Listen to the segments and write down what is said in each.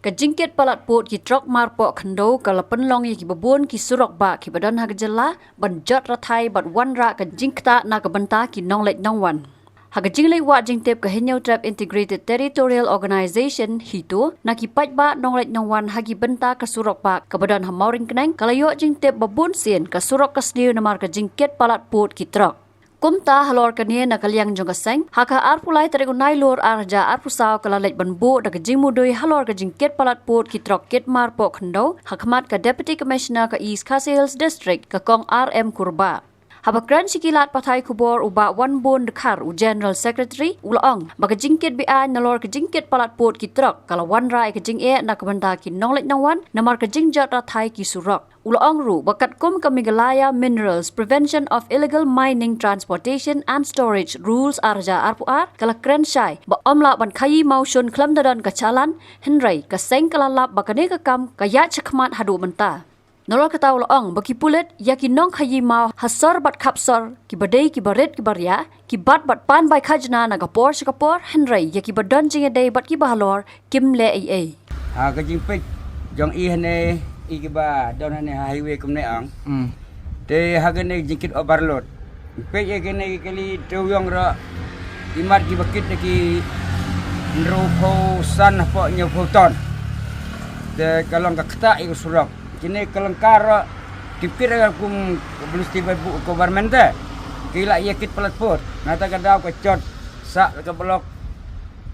Kajingkit palat pot ki trok marpok khando kalapan long ki babun ki surok ba ki badan hagajala banjat rathai bat wanra kajingkta na kabanta ki nonglek nongwan. Hagajinglei wa jingtep kahinyau trap integrated territorial organization hito na ki pajba nonglek nongwan hagi benta ka surok ba kabadan hamauring keneng kalayo jingtep babun sien ka surok kasniu namar kajingkit palat pot ki trok. Kumta halor kania na kaliang jongaseng haka arpulai terigunai lor arja arpusau kalalek banbu da kajing mudui halor kajingkit palat pot ki trok kit marpok khando hakmat ka deputy commissioner ka East Khasi Hills district ka kong RM Kurba. Habakran sikilat patai kubor uba wan bon dekar u general secretary ulaong baka jingkit BI nalor kajingkit palat pot ki trok kala wan rai kajing e na kabanda ki nonglek nangwan namar kajing jat rathai ki surok. Ulaong ru bakat kum kamigalaya minerals prevention of illegal mining transportation and storage rules arja arpuar kala kren shai ba omla ban khayi maushun klam dadan kachalan henrai ka seng kalalap bakane ka kam kaya chakmat hadu menta. Nolol kata ulaong baki pulet yaki nong khayi mau hasor bat kapsor ki badai ki baret ki barya ki bat pan bai khajna na kapor shakapor henrai yaki badan jinge dei bat ki bahalor kim le ai. Kajing pek jong i hane ikiba don hane highway kumne ang te hagane jingkit overload pek ye gene kali tuyong ra imat ki bakit ki nro pho san po nyo pho ton te kalong ka kta i surok kini kelengkar kipir kum belus tiba bu government te kila ye kit palat pot nata kadau ka cot sa ka blok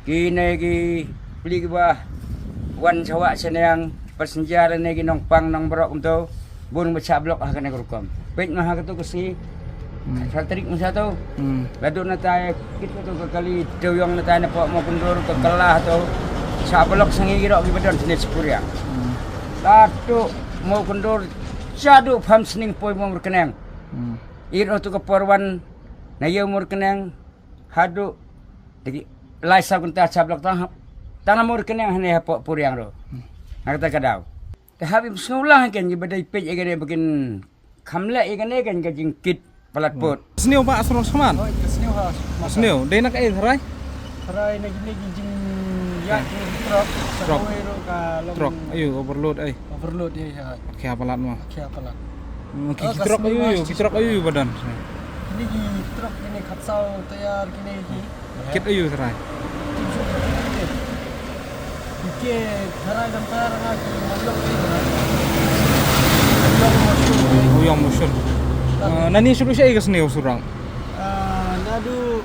kini ki beli ki ba wan sawa senang persenjara negi nong pang nong berok untuk bun baca blok akan negrukom. Pek mah tu kesi satrik masa tu. Laduk natai kita tu kali tuyong natai nak mau kundur ke kelah tu. Sa blok sengi girok ki badan sini sepuriang. Laduk mau kundur jadu pam sening poi mau berkenang. Iro tu ke porwan na yo mau berkenang hadu jadi laisa kunta sa blok tanah mau berkenang hanya puriang ro. Nakata kadau. Tapi senulah kan je badai pej agak bagian kamla ikan kan kajingkit palat pot. Seniau pak asron seman. Oh, seniau ha. Seniau. Dai nak serai? Serai nak gini jing ya truk. Truk. Ayo overload ai. Overload ya. Okey apalat mah. Okey apalat. Truk ayo, truk ayo badan. Ini truk ini kapsal tayar kini ki. Kit ayo serai. Oke, cara gambar lagi mobil Oh, yang motion. Nani suruh saya ke sini surang. Nadu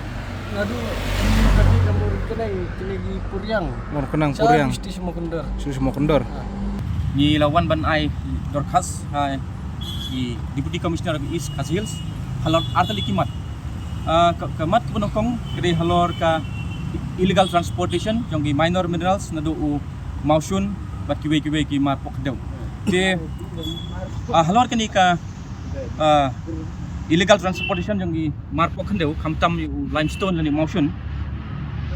tadi kamu kena di Puriang. Mau kenang Puriang. Mesti semua kendor. Suruh semua kendor. Ni lawan ban ai dorkas di Deputy Commissioner of East Khasi Hills halor artali kimat. Kemat kepenokong kede halor ka illegal transportation jong minor minerals nadu u mausun bat kiwe ki mar pok dew de halor kani ka illegal transportation jong mar pok dew khamtam u limestone lani mausun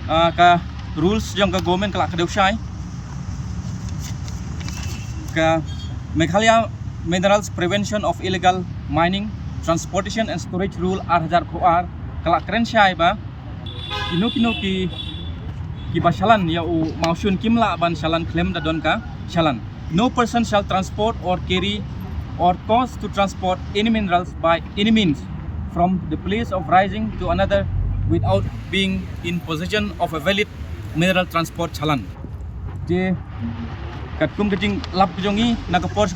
ka rules jong ka government kala kadew shai ka Meghalaya Minerals Prevention of Illegal Mining Transportation and Storage Rule 8000 kala keren shai ba kino ki basalan ya u mausun kimla ban salan claim da don ka salan. No person shall transport or carry or cause to transport any minerals by any means from the place of rising to another without being in possession of a valid mineral transport salan. Je katkum kejing lap kejongi nakapor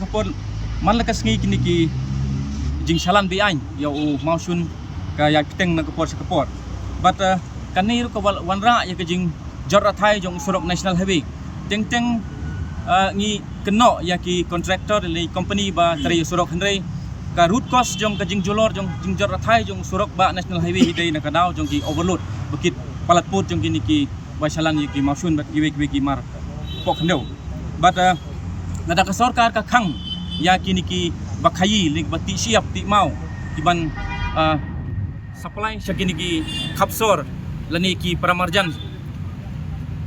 man lakas ngi kini ki jing salan bi ain ya u mausun ka ya kiteng nakapor. But kanir ko wanra ya kejing jorathai jong surok national highway teng ngi keno ya ki contractor le company ba tari surok hendrei ka root cost jong kejing jolor jong jing jorathai jong surok ba national highway hidai na kadau jong ki overload bekit palat pot jong kini ki basalan ya ki mausun bat kiwe ki mar pok hendau but nada ka sarkar ka khang ya kini ki bakhayi lik bati siap ti mau iban supply syakini ki kapsor lani ki pramarjan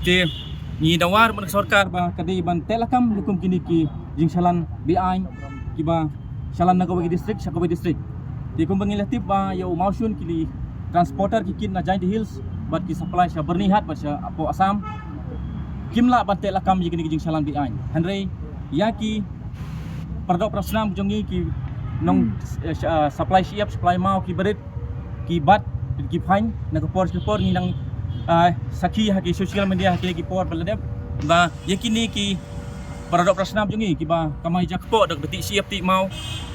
te ni dawar ban sarkar ba kadai ban telakam hukum kini ki jing salan BI ki ba salan nagawi district sakawi district ti kum bangilatip ba ya mausun kili transporter ki kin na Giant Hills bat ki supply sa bernihat ba sa apo Assam kimla bante lakam ye kini jing salan bi ain hanrei yaki pardok prasnam jongi ki nong supply siap supply mau ki berit ki bat ki phain na ko por ni nang sakhi ha ki social media ha ki por baladep ba yakini ki pardok prasnam jongi ki ba kamai jakpo dak beti siap ti mau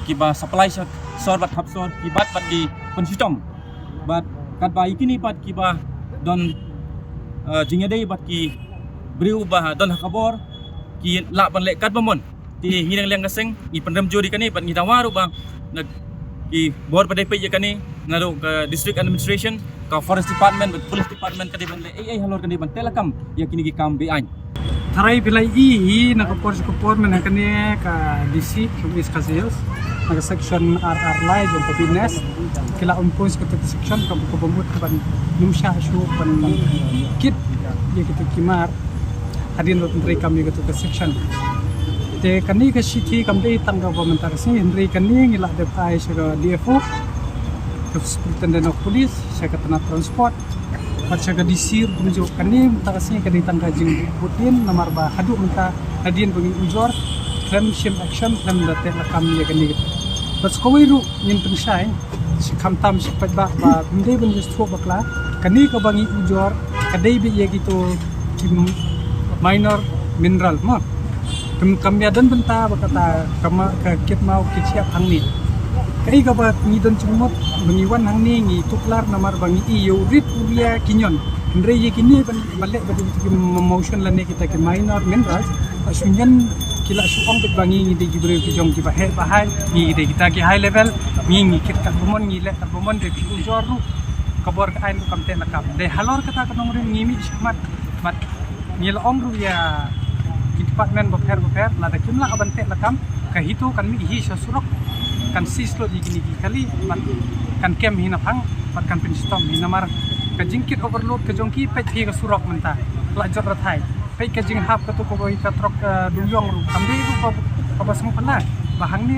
ki ba supply sor bat hap sor ki bat di pensistom bat kat ba yakini bat ki ba don jingedei bat ki briu ba don hakabor ki la ban le kat bamon ti hinang leng gaseng i pendam juri kani bat ni tawaru bang nag ki bor pada pe kani ngaro ke district administration ka forest department bat police department kadi ban le halor kani ban telakam ya kini ki kam bi ain tarai bilai na kapor men kani ka DC Subis Kasios na section RR lai jom pabines kila points ka section ka pabumut ban numsha shu ban kit ya kita kimar hadin lot menteri kami ka section te kani ka city kami tangga komentar si Henry kani ngila de pai sa DFO Superintendent of Police sa katana transport Pacha ka disir kunjo kani mtakasi ka ditang kajing putin namar ba hadu menta hadin bagi ujor claim shim action claim date la kami ya kani bas kowiru nin pensai si kamtam si padba ba mende ben justru bakla kani ka bangi ujor kadai bi ya gitu minor mineral mo kami adan benta bakata kama ka kit mau kiciap hangni kai ka ba ngidon cumot bangiwan hangni ngi tuklar namar bangi iyo rit uria kinyon andre ye kini balik badi motion lane kita ke minor minerals asunyan kila suong bit bangi ngi de gibre kijong ki bahe bahai ngi de kita ki high level ngi kit ka bomon ngi le bomon de ujor ru kabor ka ain kam te nakap de halor kata kanong rin ngimi ismat mat ngil ong ru ya department bofer la da kimla abante lakam kahito kan mi hi sa surok kan sislo di gini kali kan kem hina phang pat kan pinstom hina mar ka jingkit overload ka jongki pet hi ka surok menta la jot rathai pe ka jing hap ka to ko ka trok duyong ru kambe ru ko bas mo pala bahang ni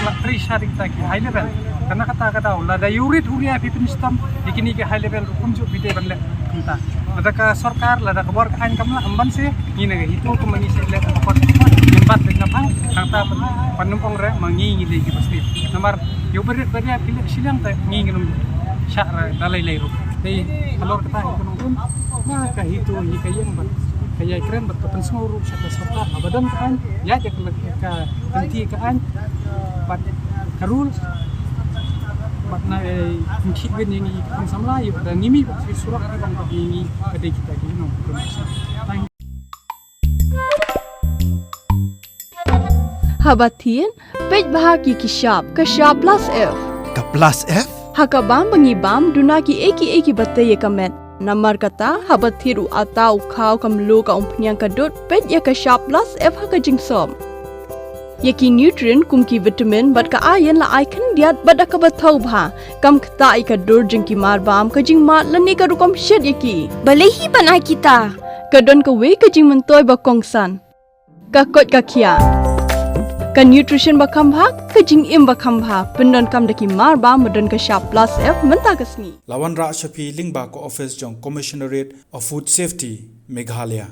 la tri sharing ta ki high level kana kata la da yurit uria pi pinstom di gini ke high level kunju bide banle menta ada ka sarkar la da kabor ka ain kamla amban se ni na hitu ko mangi se le ka pot imbat le na phang kata panumpong re mangi ngi le ki pasti namar yo berit beria pilih silang ta ngi ngi syara dalai leiru dei kalor kata ko nung na ka hitu hi kayeng bat kaya keren bat kapan semuru syaka sarta abadan kan ya jak ka henti kan bat karul bat na mungkin ben yang kan samla yo dan nimi bat surak kan bagi ade kita gino Habatin, pej bahagi kishap plus F. Ka plus F? Hakabam bangibam dunaki eki bate ye kamet. Namar kata habathiru atau kau kamlu ka umpnyang kadut pej ye kishap plus F haka jingsom. Yeki nutrient kumki vitamin bat ka ayen la icon diat bat ka bathau bha kam kta ikadur jingki marbam ka jingmat lani ka rukom shed yeki. Balehi banai kita. Kadon ka we ka jing mentoy ba kongsan. Ka kot ka kia. Ka nutrition bakam bhag ka jing im bakam bhag pendon kam daki mar ba modon ka sharp plus F menta kasni Lawan Ra Shafi Lingba ko office jong Commissionerate of Food Safety Meghalaya